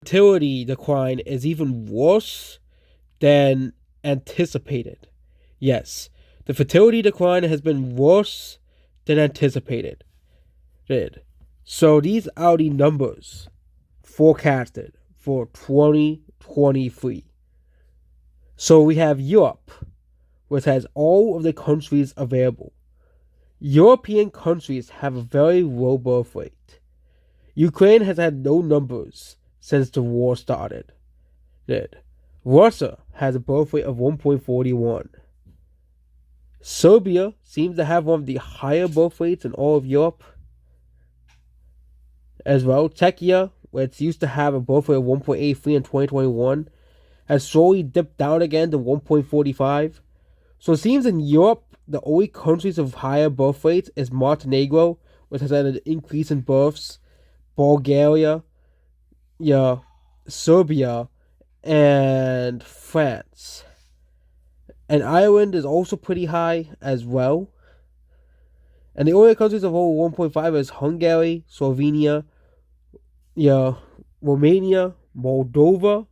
fertility decline is even worse than anticipated. Yes, the fertility decline has been worse than anticipated. So these are the numbers forecasted for 2023. So we have Europe, which has all of the countries available. European countries have a very low birth rate. Ukraine has had no numbers since the war started. Russia has a birth rate of 1.41. Serbia seems to have one of the higher birth rates in all of Europe as well. Czechia, which used to have a birth rate of 1.83 in 2021, has slowly dipped down again to 1.45. So it seems in Europe, the only countries of higher birth rates is Montenegro, which has had an increase in births, Bulgaria, Serbia, and France. And Ireland is also pretty high as well. And the only countries of over 1.5 is Hungary, Slovenia, Romania, Moldova,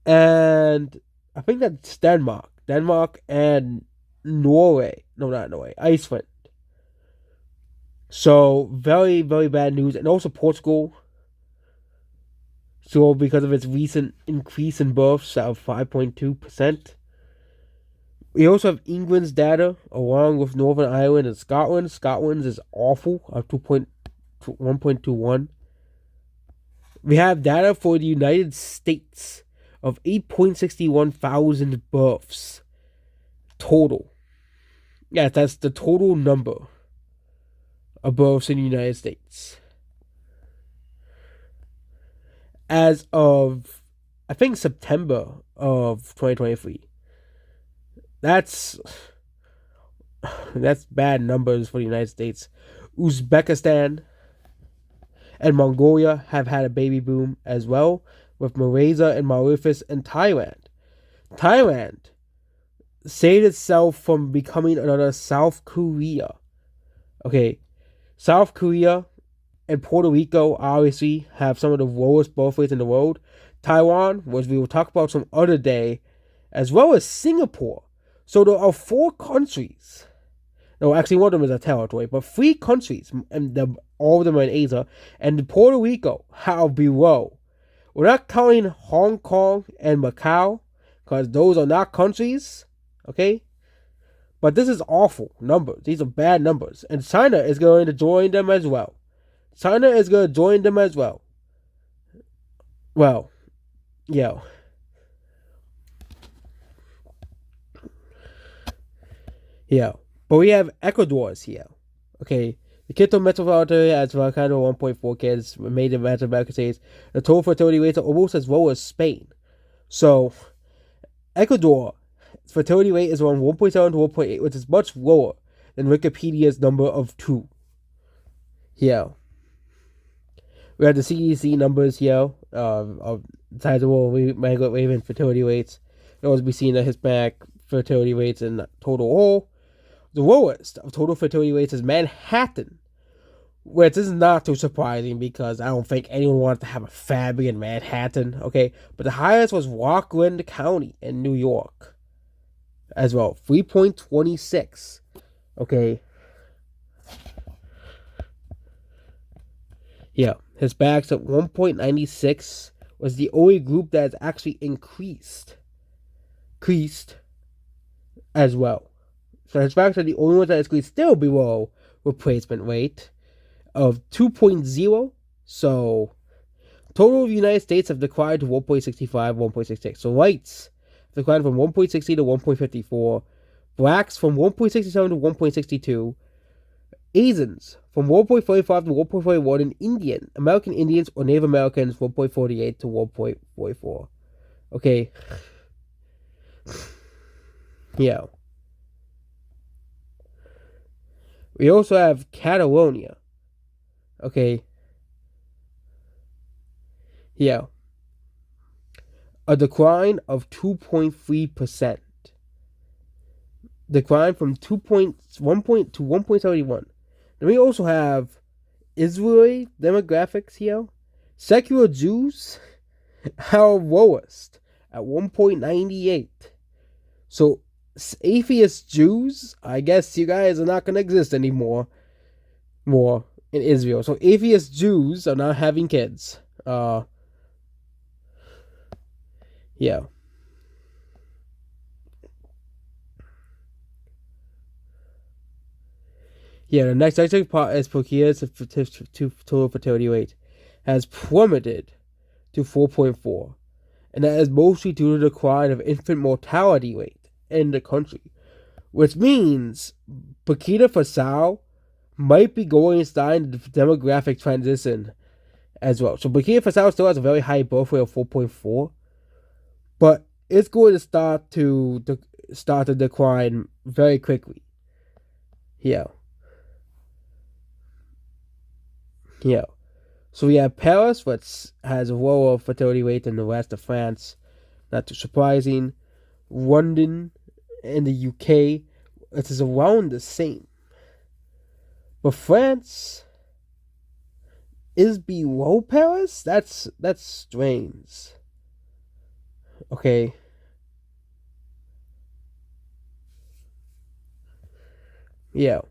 and I think that's Denmark. Denmark and Norway. No, not Norway. Iceland. So very, very bad news. And also Portugal. So because of its recent increase in births of 5.2%. We also have England's data along with Northern Ireland and Scotland. Scotland's is awful of 1.21. We have data for the United States of 8.61 thousand births total. Yeah, that's the total number of births in the United States. As of, I think, September of 2023. That's bad numbers for the United States. Uzbekistan and Mongolia have had a baby boom as well, with Malaysia and Mauritius and Thailand. Thailand saved itself from becoming another South Korea. Okay, South Korea and Puerto Rico obviously have some of the lowest birth rates in the world. Taiwan, which we will talk about some other day, as well as Singapore. So there are 4 countries. No, actually one of them is a territory, but 3 countries, and all of them are in Asia, and Puerto Rico are below. We're not counting Hong Kong and Macau, because those are not countries, okay? But this is awful numbers. These are bad numbers. And China is going to join them as well. Well, yeah. Yeah. But we have Ecuador's here. Okay. The Quito metropolitan area has about kind of 1.4 kids, made in Latin American states. The total fertility rates are almost as low as Spain. So, Ecuador fertility rate is around 1.7 to 1.8, which is much lower than Wikipedia's number of 2. Yeah. We have the CDC numbers here of sizable migrant raven fertility rates. It always be seen the Hispanic fertility rates in total whole. The lowest of total fertility rates is Manhattan, which is not too surprising because I don't think anyone wants to have a family in Manhattan, okay? But the highest was Rockland County in New York as well, 3.26, okay? Yeah, Hispanics at 1.96 was the only group that has actually increased as well. So Hispanics are the only ones that is still below replacement rate of 2.0. So total of the United States have declined to 1.65, 1.66. So whites declined from 1.60 to 1.54. Blacks from 1.67 to 1.62. Asians from 1.45 to 1.41. And American Indians or Native Americans 1.48 to 1.44. Okay. Yeah. We also have Catalonia. Okay. Yeah. A decline of 2.3%. Decline from 2.1 to 1.71. And we also have Israeli demographics here. Secular Jews are lowest at 1.98. So atheist Jews, I guess you guys are not going to exist anymore more in Israel. So atheist Jews are not having kids. Yeah. Yeah, the next part is Pokita's total fertility rate has plummeted to 4.4, and that is mostly due to the decline of infant mortality rate in the country, which means Burkina Faso might be going inside the demographic transition as well. So Burkina Faso still has a very high birth rate of 4.4, but it's going to start to decline very quickly. Yeah. Yeah. So we have Paris, which has a lower fertility rate than the rest of France. Not too surprising. London in the UK, it is around the same. But France is below Paris? That's strange. Okay. Yeah.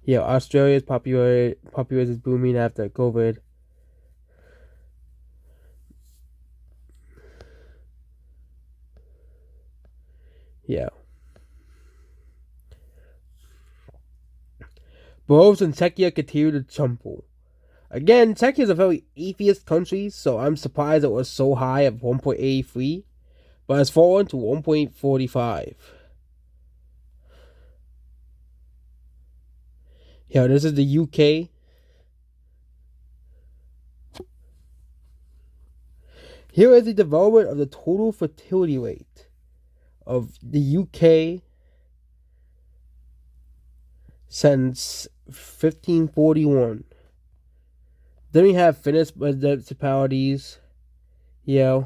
Yeah, Australia's popularity is booming after COVID. Yeah. Both in Czechia continue to tumble. Again, Czechia is a very atheist country, so I'm surprised it was so high at 1.83, but it's fallen to 1.45. Yeah, this is the UK. Here is the development of the total fertility rate of the UK since 1541. Then we have Finnish municipalities. Yeah.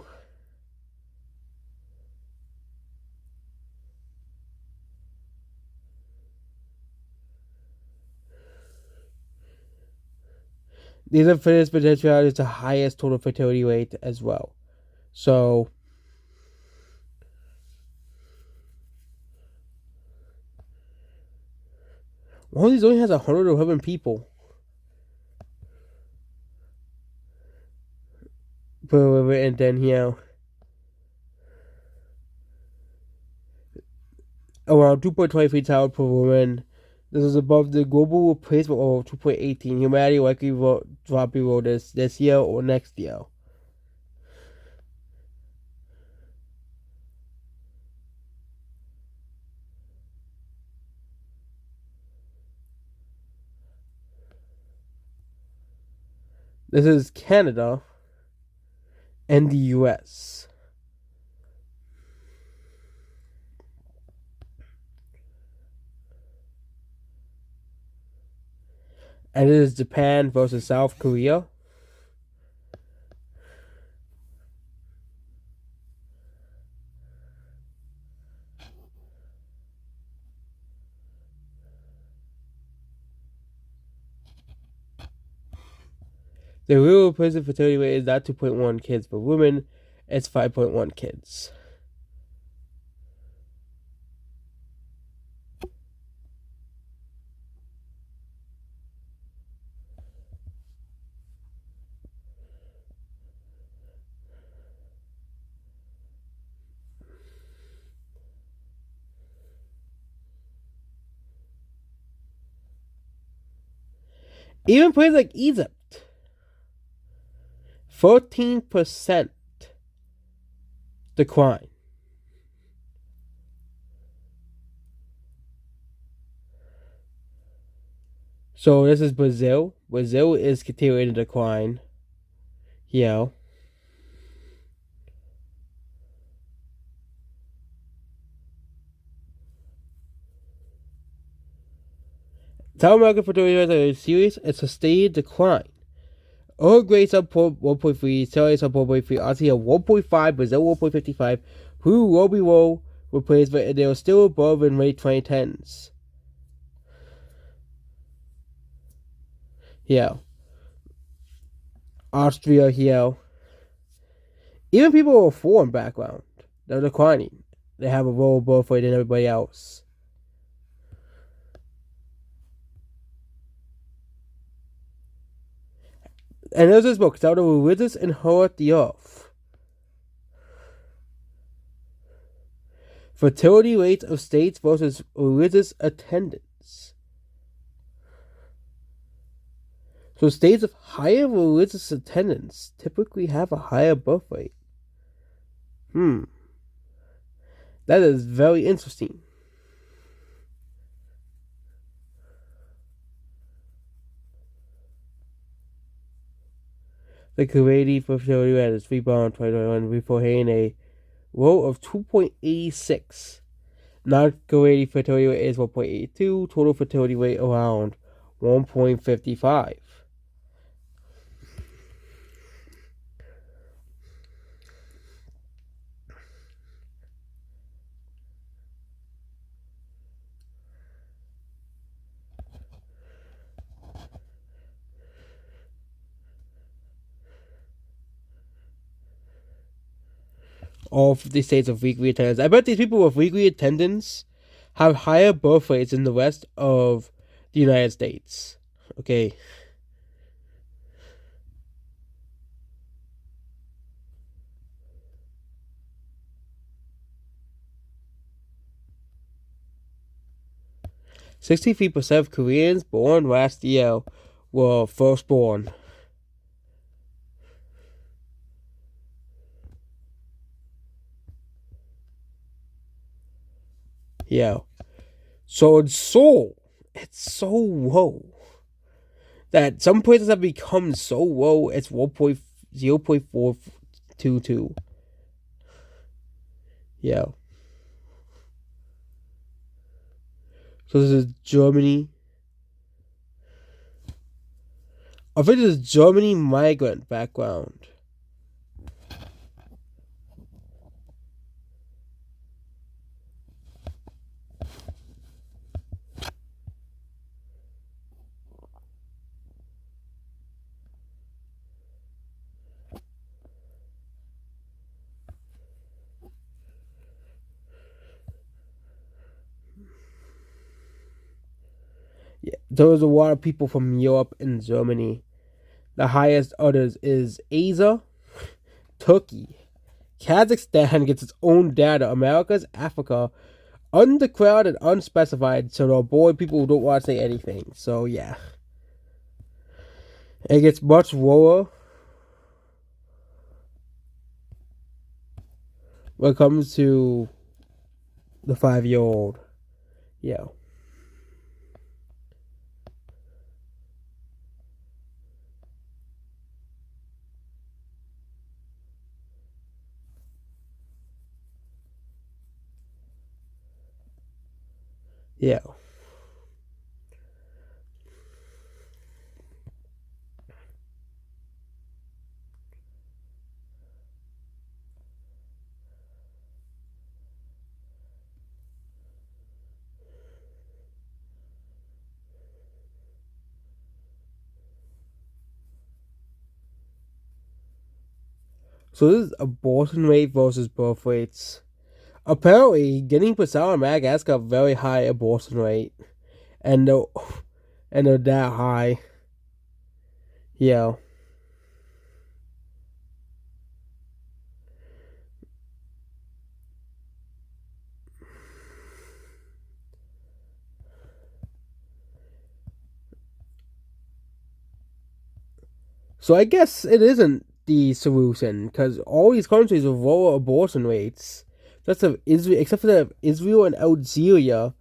These are Finnish municipalities the highest total fertility rate as well. So one of these only has 111 people. And then around 2.23 child per woman. This is above the global replacement of 2.18. Humanity likely will drop below this year or next year. This is Canada and the US. And it is Japan versus South Korea. The real replacement fertility rate is not 2.1 kids per woman, it's 5.1 kids. Even places like Egypt, 14% decline. So this is Brazil. Brazil is continuing to decline. Yeah. South American fertility rates are serious and sustained decline Uruguay sub 1.3, Chile sub 1.3, Argentina 1.5, Brazil 1.55, Peru will be low replaced, but they are still above in late 2010s. Yeah. Austria here. Even people with a foreign background, they're declining. They have a lower birth rate than everybody else. And there's this book, titled Religious Inherit the Earth. Fertility rates of states versus religious attendance. So states with higher religious attendance typically have a higher birth rate. That is very interesting. The Kuwaiti fertility rate is 3 pounds 2021 before hitting a low of 2.86. Non-Kuwaiti fertility rate is 1.82. Total fertility rate around 1.55. All 50 states of weekly attendance. I bet these people with weekly attendance have higher birth rates than the rest of the United States. Okay. %63% of Koreans born last year were firstborn. Yeah. So it's so low that some places have become so low it's 0.422. Yeah. So this is Germany. I think this is Germany migrant background. Yeah, there's a lot of people from Europe and Germany. The highest others is Asia, Turkey. Kazakhstan gets its own data. Americas, Africa, undeclared and unspecified, so they'll avoid people who don't want to say anything. So yeah. It gets much lower when it comes to the 5-year-old. Yeah. Yeah. So this is abortion rate versus birth rates. Apparently, Guinea Bissau and Madagascar have a very high abortion rate. And they're that high. Yeah. So I guess it isn't the solution because all these countries with lower abortion rates, except for Israel and Algeria,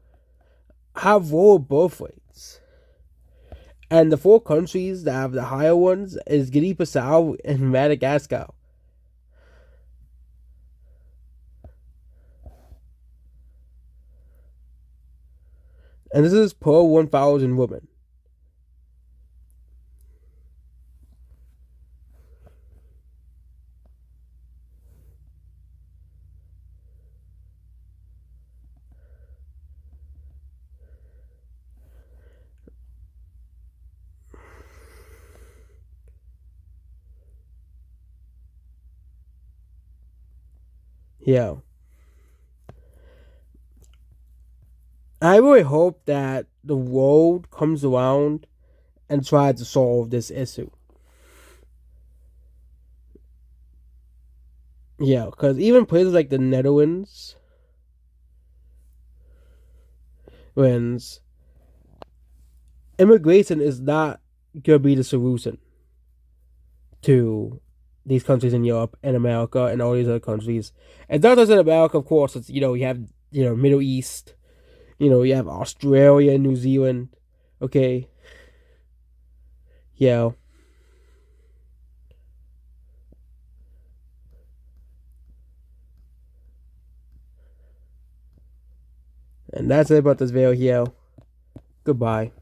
have lower birth rates. And the 4 countries that have the higher ones is Guinea-Bissau and Madagascar. And this is per 1,000 women. Yeah. I really hope that the world comes around and tries to solve this issue. Yeah, because even places like the Netherlands, when immigration is not gonna be the solution to these countries in Europe and America and all these other countries. And not just in America, of course. It's you have Middle East. You have Australia and New Zealand. Okay, yeah, and that's it about this video here. Goodbye.